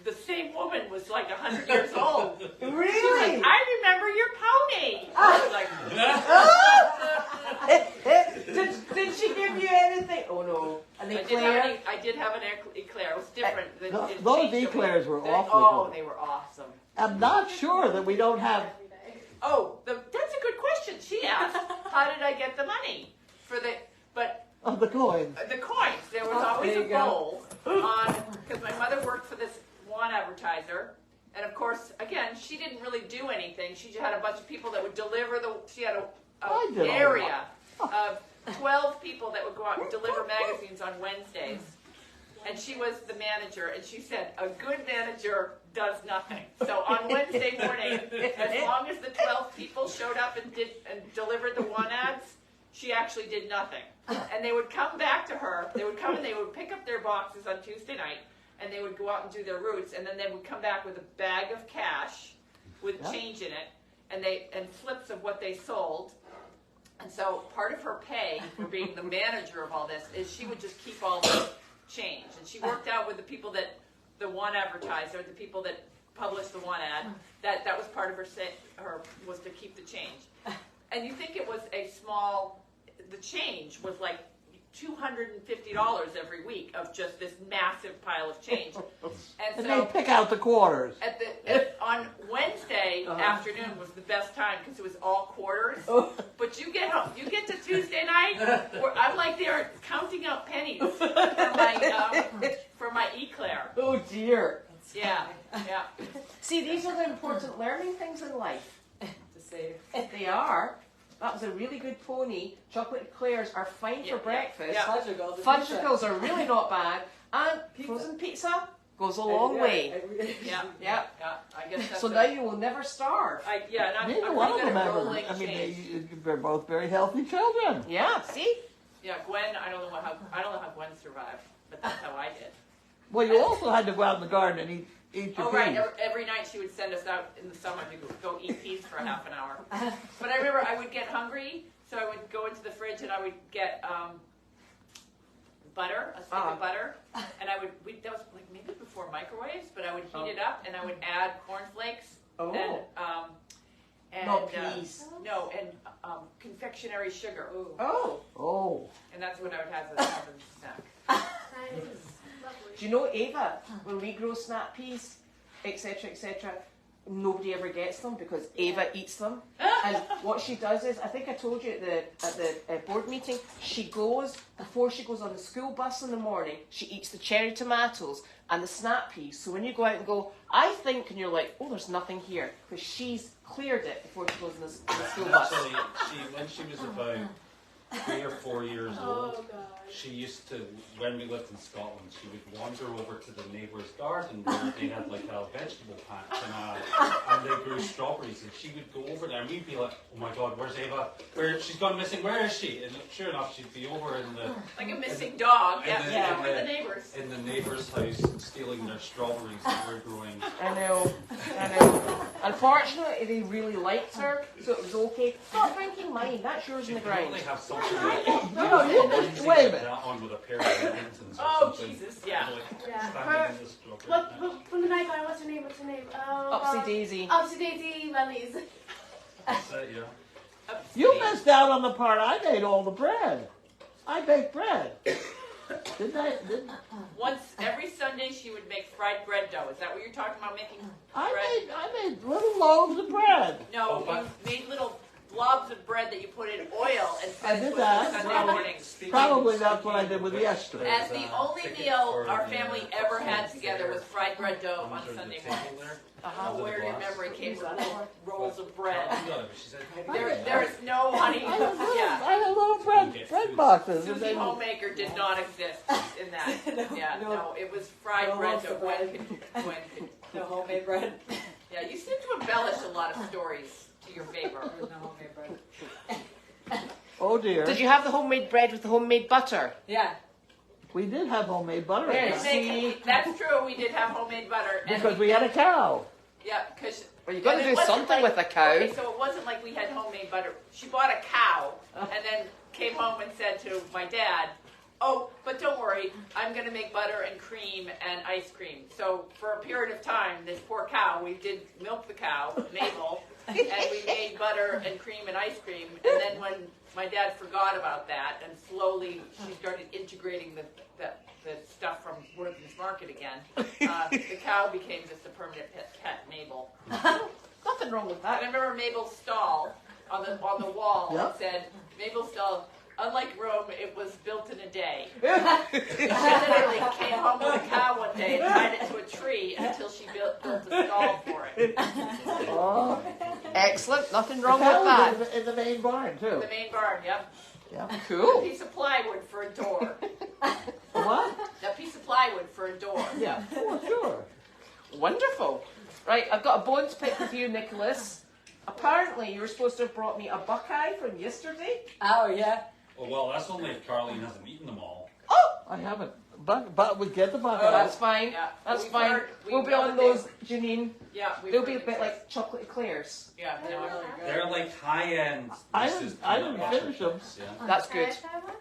the same woman was like 100 years old. She was Really? like, I remember your pony. I was like, Did she give you anything? Oh no. An eclair? I did have an eclair. It was different. Those eclairs were awfully Oh, good. they were awesome. I'm not sure that we don't have. Every day. Oh, that's a good question. She asked, how did I get the money for the? But The coins. the coins. There was always There a you go. bowl because my mother worked for this one advertiser, and of course, again, she didn't really do anything. She just had a bunch of people that would deliver She had I an did all area of 12 people that would go out and deliver magazines on Wednesdays. And she was the manager, and she said, a good manager does nothing. So on Wednesday morning, as long as the 12 people showed up and delivered the one ads, she actually did nothing. And they would come back to her. They would come and they would pick up their boxes on Tuesday night, and they would go out and do their routes, and then they would come back with a bag of cash with change in it, and flips of what they sold. And so part of her pay for being the manager of all this is she would just keep all the change. And she worked out with the people the one advertiser, the people that published the one ad, that was part of her was to keep the change. And you think it was the change was like $250 every week of just this massive pile of change. And so they pick out the quarters. on Wednesday afternoon was the best time because it was all quarters. But you get home, you get to Tuesday night, where I'm like there counting out pennies for my eclair. Oh dear. Yeah. See, these are the important learning things in life. To save. They are. That was a really good pony. Chocolate eclairs are fine Yeah, for breakfast. yeah. Fudgicles. Fudgicles are really not bad. And frozen pizza goes a long way. Yeah. Yeah. I guess that's So now you will never starve. and I'm Neither pretty one of good them at ever. rolling I mean, change. they're both very healthy children. Yeah, see? Yeah, Gwen, I don't know how Gwen survived, but that's how I did. Well, you also had to go out in the garden and eat your Oh, right. peas. Every night she would send us out in the summer to go eat peas for half an hour. But I remember I would get hungry, so I would go into the fridge and I would get butter, a stick of butter, and that was like maybe before microwaves, but I would heat it up and I would add cornflakes and Not peas. No, and confectionery sugar. Ooh. Oh. And that's what I would have as a snack. Nice. Lovely. Do you know, Ava, when we grow snap peas, etc., nobody ever gets them because Ava eats them. And what she does is, I think I told you at the board meeting, before she goes on the school bus in the morning, she eats the cherry tomatoes and the snap peas. So when you go out and go, I think, and you're like, oh, there's nothing here, because she's cleared it before she goes in the school bus. Actually, when she was about 3 or 4 years old, Oh god. she used to, when we lived in Scotland, she would wander over to the neighbour's garden where they had like a vegetable patch and they grew strawberries, and she would go over there and we'd be like, oh my god, where's Ava? She's gone missing, where is she? And sure enough, she'd be over in the... Like a missing dog. in the- Yeah, in with the- the neighbors. in the neighbour's house, stealing their strawberries that were growing. I know. Unfortunately, they really liked her, so it was okay. Stop drinking mine. That's yours in the She'd ground. probably have something like... Wait a like minute. that on with a pair of Mittens or Oh, something. Jesus, yeah. Like, Yeah. standing in the strawberry patch. What from the night guy? What's her name? What's her name? Upsy Daisy. Upsy Daisy Wellies. That's it, yeah. You missed out on the part I made all the bread. I baked bread. Didn't I? Once every Sunday, she would make fried bread dough. Is that what you're talking about, making bread? I made little loaves of bread. No, Oh, you made little blobs of bread that you put in oil and I fed did with that. on Sunday mornings. Speaking- Probably that's what I did with yesterday. As the only ticket meal for our the, family uh, ever had together was fried bread dough on under the Sunday table mornings. there. I don't know where your memory came from little rolls of bread. She said, There is no honey. I had little, Yeah. I had little bread boxes. and Susie then- Homemaker did not exist in that. Yeah, no, it was fried No bread loaves dough. of bread. When could, No homemade bread. yeah, you seem to embellish a lot of stories to your favor. There's no homemade bread. Oh dear. Did you have the homemade bread with the homemade butter? Yeah. We did have homemade butter There. in there, See? That's true. We did have homemade butter. And because we had a cow. yeah, because Well, you got to and it do wasn't something like- with a cow. Okay, so it wasn't like we had homemade butter. She bought a cow and then came home and said to my dad, "Oh, but don't worry, I'm going to make butter and cream and ice cream." So for a period of time, this poor cow, we did milk the cow, Mabel, and we made butter and cream and ice cream. And then when my dad forgot about that, and slowly she started integrating the stuff from Worthing's Market again, the cow became just a permanent pet, Mabel. Nothing wrong with I that. remember Mabel's stall on the wall. Yep. It said, "Mabel's stall, unlike Rome, it was built in a day." She literally came home with a cow one day and tied it to a tree until she built a stall for it. Oh, Excellent. Nothing the wrong with cow that. was in the main barn too. The main barn, yep. Yeah. A Cool. piece of plywood for a door. What? A piece of plywood for a door. Yeah. Oh, sure. Wonderful. Right, I've got a bone to pick with you, Nicholas. Apparently, you were supposed to have brought me a buckeye from yesterday. Oh yeah. oh, well, that's only if Carlene hasn't eaten them all. I haven't. But we get the bucket. Oh, that's fine. Yeah. That's We've fine. heard- we We'll be know on that they- those, Janine. Yeah, They'll be a bit like chocolate eclairs. Yeah, Oh, no, really I- good. They're like high-end. I Reese's didn't- I peanut didn't butter finish them. cups, Yeah. That's Can I good. try one?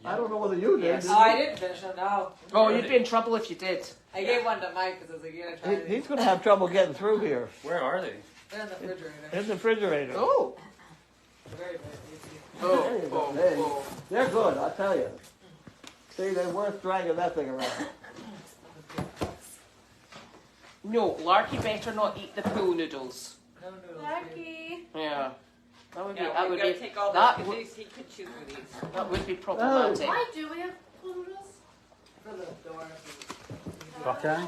I don't know whether you did. Yes. did Oh, you? I didn't finish it. No. Oh, you'd be in trouble if you did. I gave one to Mike because I was like, "You gotta try He's these." going to have trouble getting through here Where are they? They're in the refrigerator. in the refrigerator. Oh. They're very tasty. Oh, There you go. oh, There you- oh. They're good, I tell you. See, they're worth dragging that thing around. No, Larky better not eat the pool noodles. No noodles. Lucky. Yeah. That would be, yeah, that we've would got to be, take all that those. would- He could chew through these. that would be problematic. Why do we have noodles? For the door. Buckeye?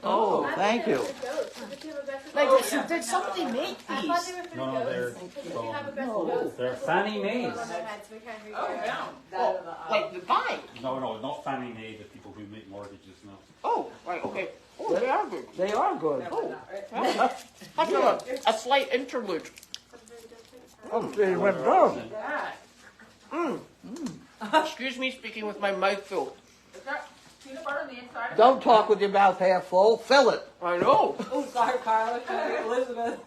Oh, I thank thought they you. were for goats. Did you have a breakfast Like, goat? did, did somebody make I thought these? they were for No, goats. they're Did you have a breakfast No. goats? They're Fannie Mae's. On their heads, we can't read Oh, it. yeah. That and the, Like the bag? No, not Fannie Mae, the people who make mortgages, no. Oh, right, okay. Oh, they are good. They are good. Never not, right? Have a slight interlude. Oh, they went down. That. Excuse me speaking with my mouth full. Is that peanut butter on the inside? of it? Don't talk with your mouth half full. Fill it. I know. Oh, sorry, Carla. Trying to get Elizabeth.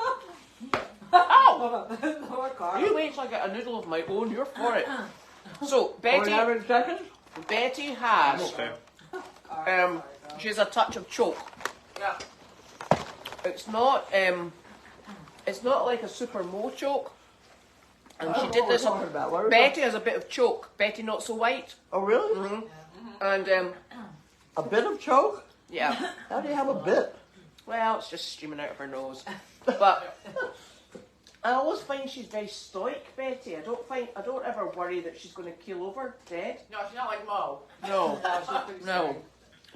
Ow! Hold on. Poor Carla. You wait till I get a noodle of my own, you're for it. So, Are we Betty, having seconds? Betty has, Carla. she has a touch of choke. Yeah. It's not like a super mo choke. And I she don't know did what this we're on, talking about. What are we Betty has a bit of choke. Betty not so white. Oh, really? Mm-hmm. And, A bit of choke? yeah. How do you have a bit? Well, it's just streaming out of her nose. But I always find she's very stoic, Betty. I don't ever worry that she's going to keel over dead. No, she's not like Mo. No, No, she's pretty no.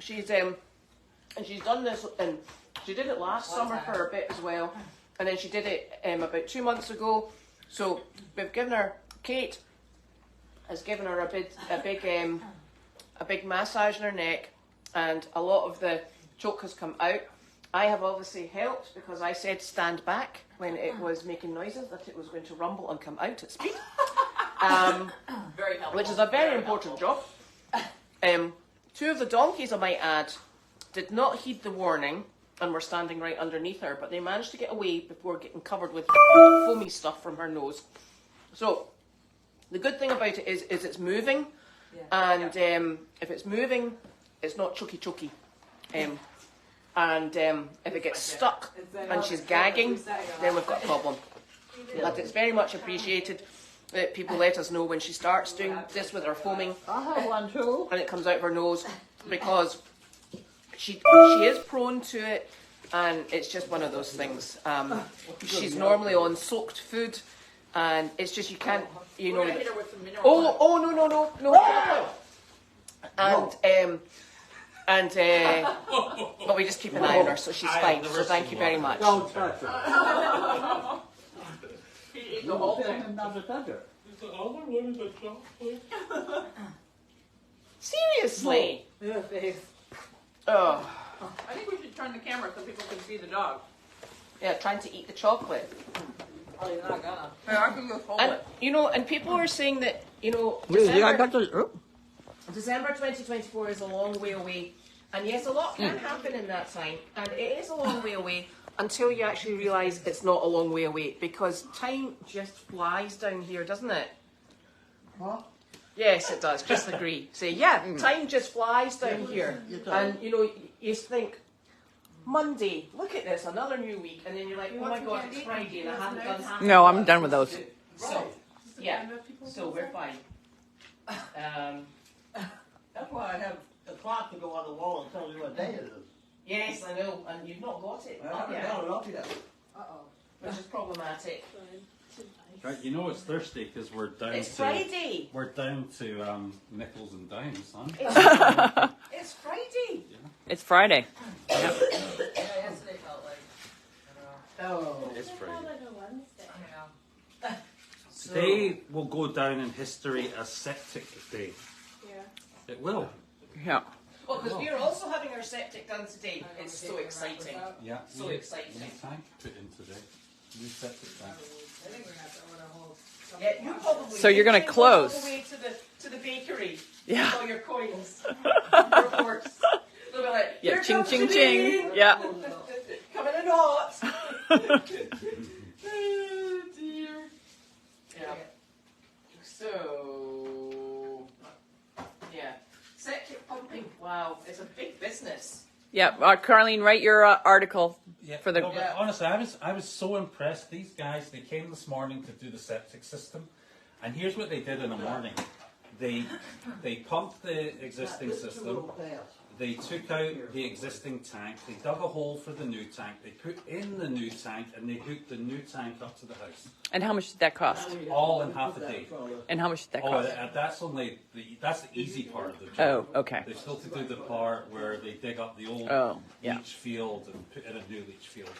straight. She's and she's done this, and she did it last One summer time. for a bit as well, and then she did it about 2 months ago. So we've given her Kate. has given her a big massage in her neck, and a lot of the choke has come out. I have obviously helped because I said stand back when it was making noises, that it was going to rumble and come out at speed. Very helpful. Which is a very important job. 2 of the donkeys, I might add, did not heed the warning and were standing right underneath her, but they managed to get away before getting covered with foamy stuff from her nose. So the good thing about it is it's moving, and if it's moving, it's not choky. And if it gets stuck and she's gagging, then we've got a problem. But it's very much appreciated that people let us know when she starts doing this with her foaming. I have one too. And it comes out of her nose, because she is prone to it, and it's just one of those things. She's normally on soaked food, and it's just you can't, you know. We're gonna hit her with some mineral Oh no! But we just keep an eye on her, so she's fine. So thank you very much. Don't touch her. He ate the whole Don't tell thing. him not to touch her. Seriously? Yeah, face. Oh, I think we should turn the camera so people can see the dog. yeah, trying to eat the chocolate. Oh, you're not gonna. Hey, I can just hold And it. and people are saying that December 2024 is a long way away, and yes, a lot can happen in that time, and it is a long way away until you actually realise it's not a long way away, because time just flies down here, doesn't it? What? Yes, it does. Just agree. Say, time just flies down here, and you think, Monday, look at this, another new week, and then you're like, oh my God, it's Friday, and I haven't done half. No, I'm done with those. So, yeah, so we're fine. That's why I have the clock to go on the wall and tell you what day it is. Yes, I know, and you've not got it I up haven't yet, got it up yet. which is problematic. Right, you know it's Thursday because we're down It's to Friday. we're down to nickels and dimes, huh? It's Friday. It's Friday. Yeah, yesterday felt like. Oh. It's Friday. Yeah. Today will go down in history as Septic Day. Yeah. It will. Yeah. Well, because we're also having our septic done today. It's so exciting. Yeah. So new- exciting. New tank put in today. New septic tank. I think we're gonna have to order a whole. Yeah, you probably. So you're gonna go close. all the way to the bakery. Yeah. With all your coins. Your forks. They'll be like, Yeah. "Here Ching, comes ching, Janine." ching. Yeah. Coming in hot. Oh dear. Yeah. So, yeah. Septic pumping. Wow, it's a big business. Yeah. Carlene, write your article. Yeah, For the- no, but honestly, I was so impressed. These guys, they came this morning to do the septic system, and here's what they did in the morning. They pumped the existing This is a system. little pass. They took out the existing tank. They dug a hole for the new tank. They put in the new tank, and they hooked the new tank up to the house. And how much did that cost? All in half a day. And how much did that Oh, cost? that's only that's the easy part of the job. Oh, okay. They've still to do the part where they dig up the old Yeah. leach field and put in a new leach field.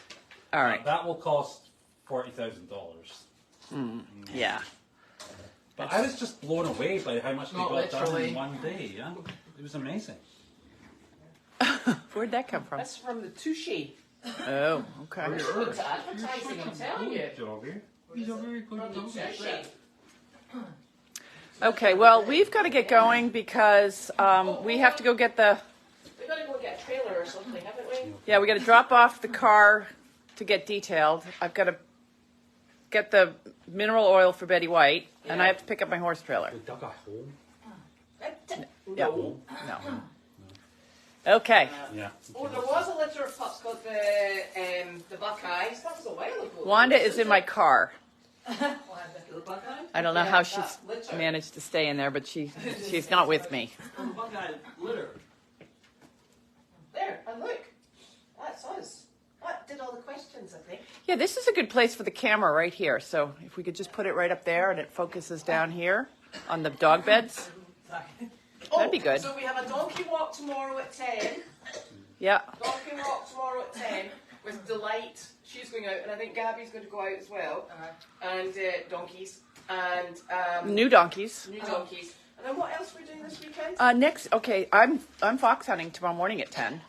All right. That will cost $40,000. Yeah. But I was just blown away by how much they Not got done literally. in one day. Yeah, it was amazing. Where'd that come from? That's from the Touche. Oh, okay. Good to advertising, I'm telling you. Job here. From the Touche. Okay. Well, we've got to get going because we have to go get the. We've got to go get a trailer or something, haven't we? Yeah, we got to drop off the car to get detailed. I've got to get the mineral oil for Betty White, and I have to pick up my horse trailer. We dug a hole. Yeah. No. Okay. Yeah. Oh, there was a litter of pups called the Buckeyes. That was a while ago. Wanda is in my car. The Buckeye? I don't know Yeah, how that she's litter. managed to stay in there, but she's not with me. The Buckeye litter. There, and look. That's us. That did all the questions, I think. Yeah, this is a good place for the camera right here. So if we could just put it right up there and it focuses down here on the dog beds. That'd be good. So we have a donkey walk tomorrow at 10. Yeah. Donkey walk tomorrow at 10 with Delight. She's going out, and I think Gabby's going to go out as well. Alright. And donkeys. And New donkeys. new donkeys. And then what else are we doing this weekend? Okay, I'm fox hunting tomorrow morning at 10.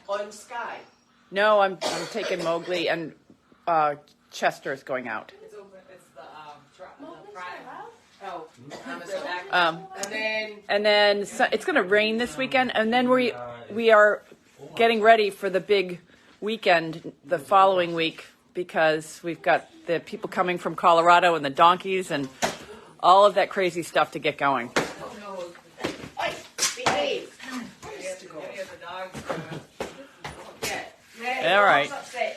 On Sky. No, I'm taking Mowgli, and Chester is going out. It's open. It's the Pride. Oh, And then it's going to rain this weekend, and then we are getting ready for the big weekend the following week, because we've got the people coming from Colorado and the donkeys and all of that crazy stuff to get going. Oi, behave. Any of the dogs. Yeah. All right. Upset.